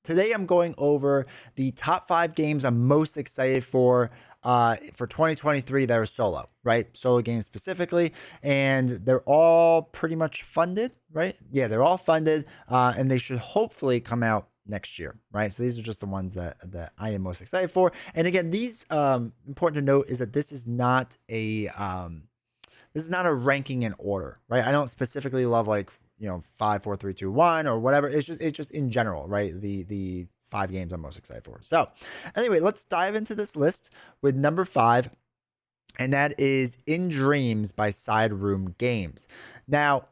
today I'm going over the top 5 games I'm most excited for 2023 that are solo, right? Solo games specifically, and they're all pretty much funded, right? Yeah, they're all funded, and they should hopefully come out next year, right? So these are just the ones that I am most excited for. And again, these important to note is that this is not a ranking in order, right? I don't specifically love like, 5, 4, 3, 2, 1 or whatever. It's just in general, right? The 5 games I'm most excited for. So anyway, let's dive into this list with number 5, and that is In Dreams by Side Room Games. Now,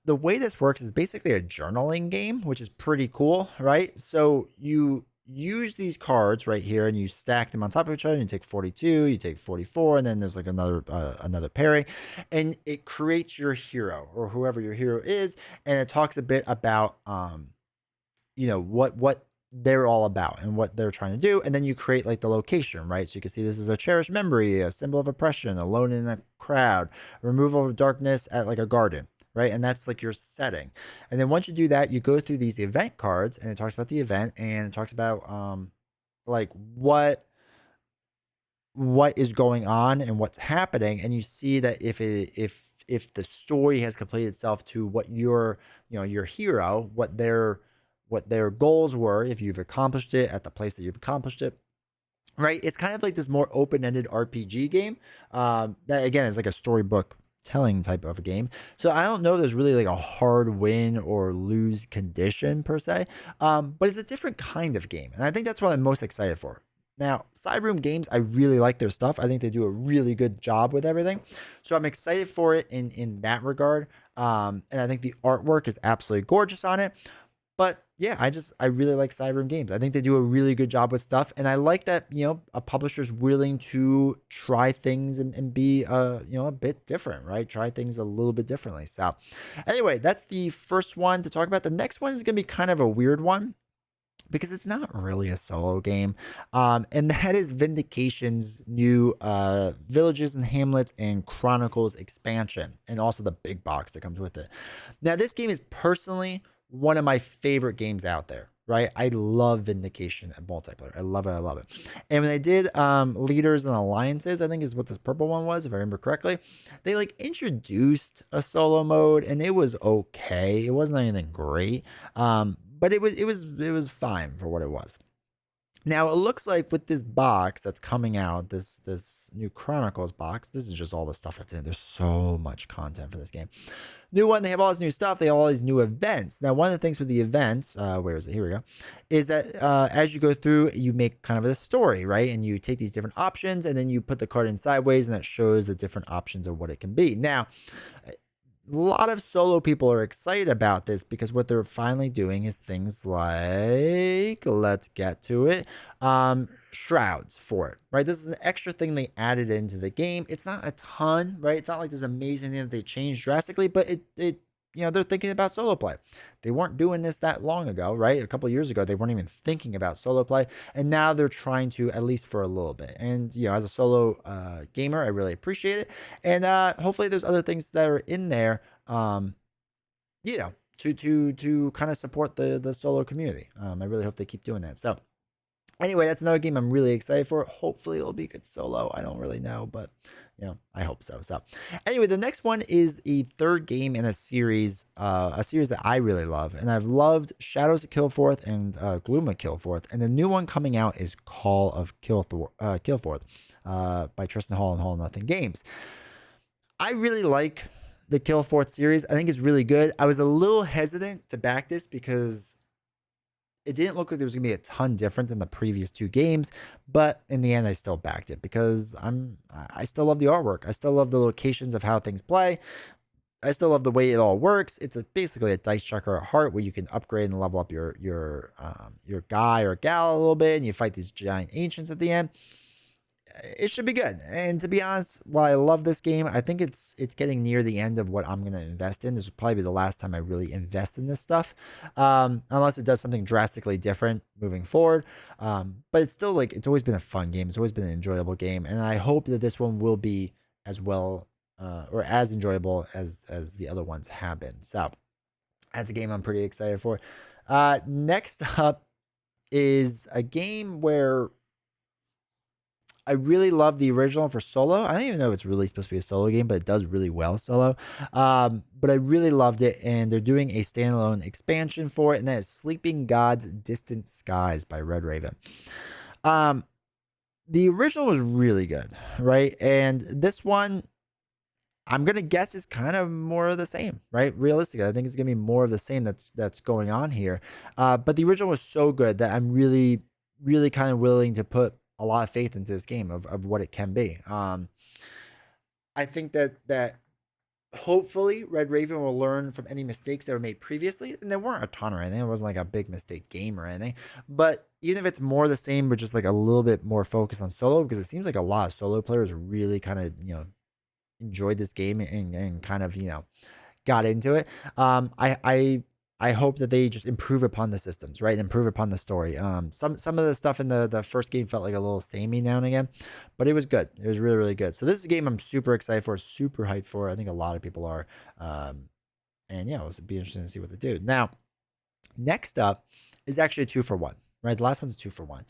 the way this works is basically a journaling game, which is pretty cool, right? So you use these cards right here and you stack them on top of each other. You take 42, you take 44, and then there's like another pairing, and it creates your hero or whoever your hero is, and it talks a bit about what they're all about and what they're trying to do. And then you create like the location, right? So you can see this is a cherished memory, a symbol of oppression, alone in a crowd, removal of darkness at like a garden, right? And that's like your setting. And then once you do that, you go through these event cards, and it talks about the event, and it talks about like what is going on and what's happening. And you see that if the story has completed itself to what your hero, what their goals were, if you've accomplished it at the place that you've accomplished it, right? It's kind of like this more open-ended RPG game, that again is like a storybook telling type of a game. So I don't know if there's really like a hard win or lose condition per se, but it's a different kind of game, and I think that's what I'm most excited for. Now, Side Room Games, I really like their stuff. I think they do a really good job with everything, so I'm excited for it in that regard. And I think the artwork is absolutely gorgeous on it. But yeah, I really like Side Room Games. I think they do a really good job with stuff, and I like that a publisher's willing to try things and be a bit different, right? Try things a little bit differently. So anyway, that's the first one to talk about. The next one is gonna be kind of a weird one because it's not really a solo game, and that is Vindication's new Villages and Hamlets and Chronicles expansion, and also the big box that comes with it. Now, this game is personally one of my favorite games out there, right? I love Vindication and multiplayer. I love it. I love it. And when they did Leaders and Alliances, I think is what this purple one was, if I remember correctly, they like introduced a solo mode, and it was okay. It wasn't anything great. But it was fine for what it was. Now it looks like with this box that's coming out, this new Chronicles box, this is just all the stuff that's in it. There's so much content for this game. New one, they have all this new stuff. They have all these new events. Now, one of the things with the events, where is it? Here we go. Is that as you go through, you make kind of a story, right? And you take these different options, and then you put the card in sideways, and that shows the different options of what it can be. Now, a lot of solo people are excited about this because what they're finally doing is things like, let's get to it, shrouds for it, right? This is an extra thing they added into the game. It's not a ton, right? It's not like this amazing thing that they changed drastically, but it they're thinking about solo play. They weren't doing this that long ago, right? A couple years ago, they weren't even thinking about solo play, and now they're trying to, at least for a little bit. And as a solo gamer, I really appreciate it. And hopefully, there's other things that are in there, to kind of support the solo community. I really hope they keep doing that. So anyway, that's another game I'm really excited for. Hopefully, it'll be good solo. I don't really know, but I hope so. So anyway, the next one is a third game in a series that I really love, and I've loved Shadows of Killforth and Gloom of Killforth, and the new one coming out is Call of Killforth by Tristan Hall and Hall Nothing Games. I really like the Killforth series. I think it's really good. I was a little hesitant to back this because it didn't look like there was going to be a ton different than the previous 2 games, but in the end, I still backed it because I still love the artwork. I still love the locations of how things play. I still love the way it all works. It's basically a dice checker at heart where you can upgrade and level up your guy or gal a little bit, and you fight these giant ancients at the end. It should be good. And to be honest, while I love this game, I think it's getting near the end of what I'm going to invest in. This will probably be the last time I really invest in this stuff, unless it does something drastically different moving forward. But it's still it's always been a fun game. It's always been an enjoyable game, and I hope that this one will be as well or as enjoyable as the other ones have been. So that's a game I'm pretty excited for. Next up is a game where I really love the original for solo. I don't even know if it's really supposed to be a solo game, but it does really well solo. But I really loved it, and they're doing a standalone expansion for it, and that is Sleeping Gods Distant Skies by Red Raven. The original was really good, right? And this one, I'm gonna guess is kind of more of the same, right? Realistically, I think it's gonna be more of the same that's going on here. But the original was so good that I'm really, really kind of willing to put a lot of faith into this game of what it can be. I think that hopefully Red Raven will learn from any mistakes that were made previously, and there weren't a ton or anything. It wasn't like a big mistake game or anything. But even if it's more the same, but just like a little bit more focused on solo, because it seems like a lot of solo players really kind of enjoyed this game and kind of got into it. I hope that they just improve upon the systems, right? Improve upon the story. Some of the stuff in the first game felt like a little samey now and again, but it was good. It was really, really good. So this is a game I'm super excited for, super hyped for. I think a lot of people are. And yeah, it'll be interesting to see what they do. Now, next up is actually a 2-for-1, right? The last one's a 2-for-1.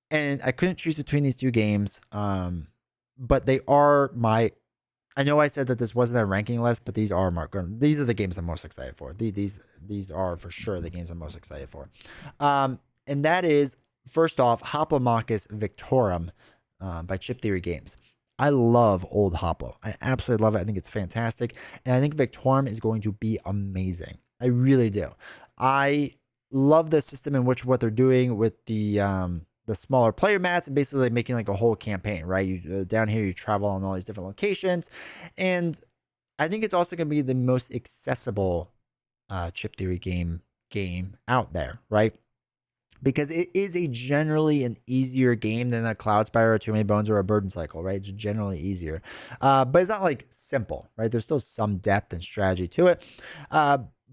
And I couldn't choose between these two games. But they are I know I said that this wasn't a ranking list, but these are these are the games I'm most excited for. These are for sure the games I'm most excited for. And that is, first off, Hoplomachus Victorum by Chip Theory Games. I love old Hoplo. I absolutely love it. I think it's fantastic. And I think Victorum is going to be amazing. I really do. I love the system in which what they're doing with the smaller player mats and basically making like a whole campaign, right? You down here, you travel on all these different locations. And I think it's also going to be the most accessible Chip Theory game out there, right? Because it is a generally an easier game than a Cloudspire or Too Many Bones or a Burden Cycle, right? It's generally easier. But it's not like simple, right? There's still some depth and strategy to it.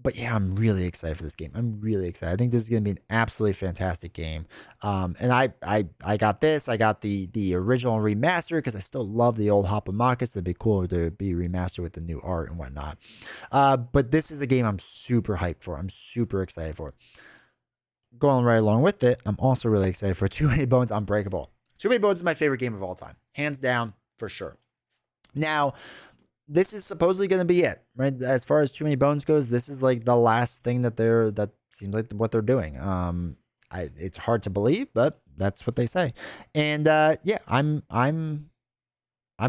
But yeah, I'm really excited for this game. I'm really excited. I think this is going to be an absolutely fantastic game. And I got this. I got the original remaster because I still love the old Hoplomachus. It'd be cool to be remastered with the new art and whatnot. But this is a game I'm super hyped for. I'm super excited for. Going right along with it, I'm also really excited for Too Many Bones Unbreakable. Too Many Bones is my favorite game of all time. Hands down, for sure. Now, this is supposedly going to be it, right? As far as Too Many Bones goes, this is like the last thing that seems like what they're doing. It's hard to believe, but that's what they say. And yeah, I'm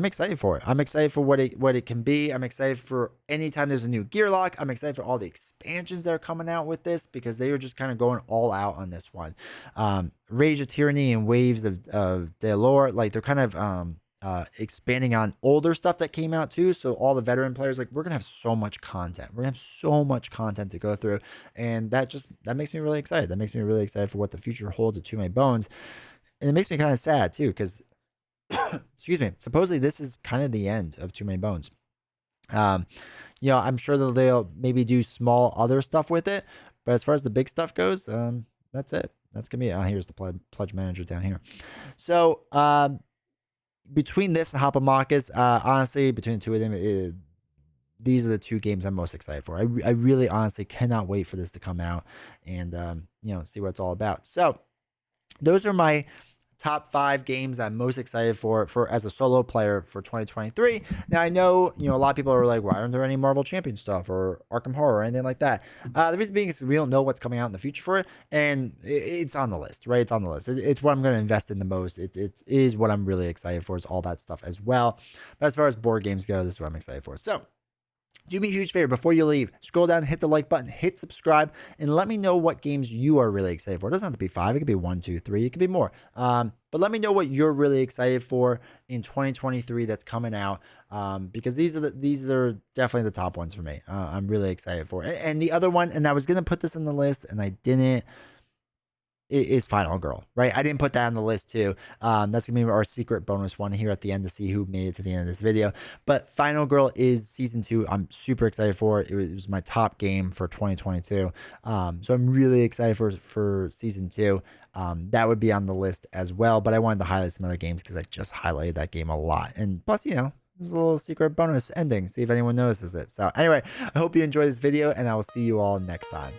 excited for it. I'm excited for what it can be. I'm excited for anytime there's a new gear lock. I'm excited for all the expansions that are coming out with this because they were just kind of going all out on this one. Rage of Tyranny and Waves of Delore, like they're kind of expanding on older stuff that came out too. So all the veteran players, like we're gonna have so much content. We're gonna have so much content to go through, and that makes me really excited. That makes me really excited for what the future holds of Too Many Bones, and it makes me kind of sad too because. Excuse me. Supposedly, this is kind of the end of Too Many Bones. I'm sure that they'll maybe do small other stuff with it, but as far as the big stuff goes, that's it. That's gonna be it. Here's the pledge manager down here. So, between this and Hoplomachus, honestly, between the two of them, these are the two games I'm most excited for. I really, honestly cannot wait for this to come out and see what it's all about. So, those are my top 5 games I'm most excited for as a solo player for 2023. Now I know a lot of people are like, why aren't there any Marvel Champion stuff or Arkham Horror or anything like that? The reason being is we don't know what's coming out in the future for it, and it's on the list, right? It's on the list. It's what I'm going to invest in the most. It is what I'm really excited for, is all that stuff as well. But as far as board games go, this is what I'm excited for. So do me a huge favor before you leave. Scroll down, hit the like button, hit subscribe, and let me know what games you are really excited for. It doesn't have to be 5. It could be 1, 2, 3. It could be more. But let me know what you're really excited for in 2023 that's coming out. Because these are definitely the top ones for me. I'm really excited for it. And the other one, and I was gonna put this in the list, and I didn't. Is Final Girl, right? I didn't put that on the list too. That's gonna be our secret bonus one here at the end to see who made it to the end of this video. But Final Girl is season 2. I'm super excited for it. It was my top game for 2022. So I'm really excited for season 2. That would be on the list as well. But I wanted to highlight some other games because I just highlighted that game a lot. And plus, this is a little secret bonus ending. See if anyone notices it. So anyway, I hope you enjoyed this video, and I will see you all next time.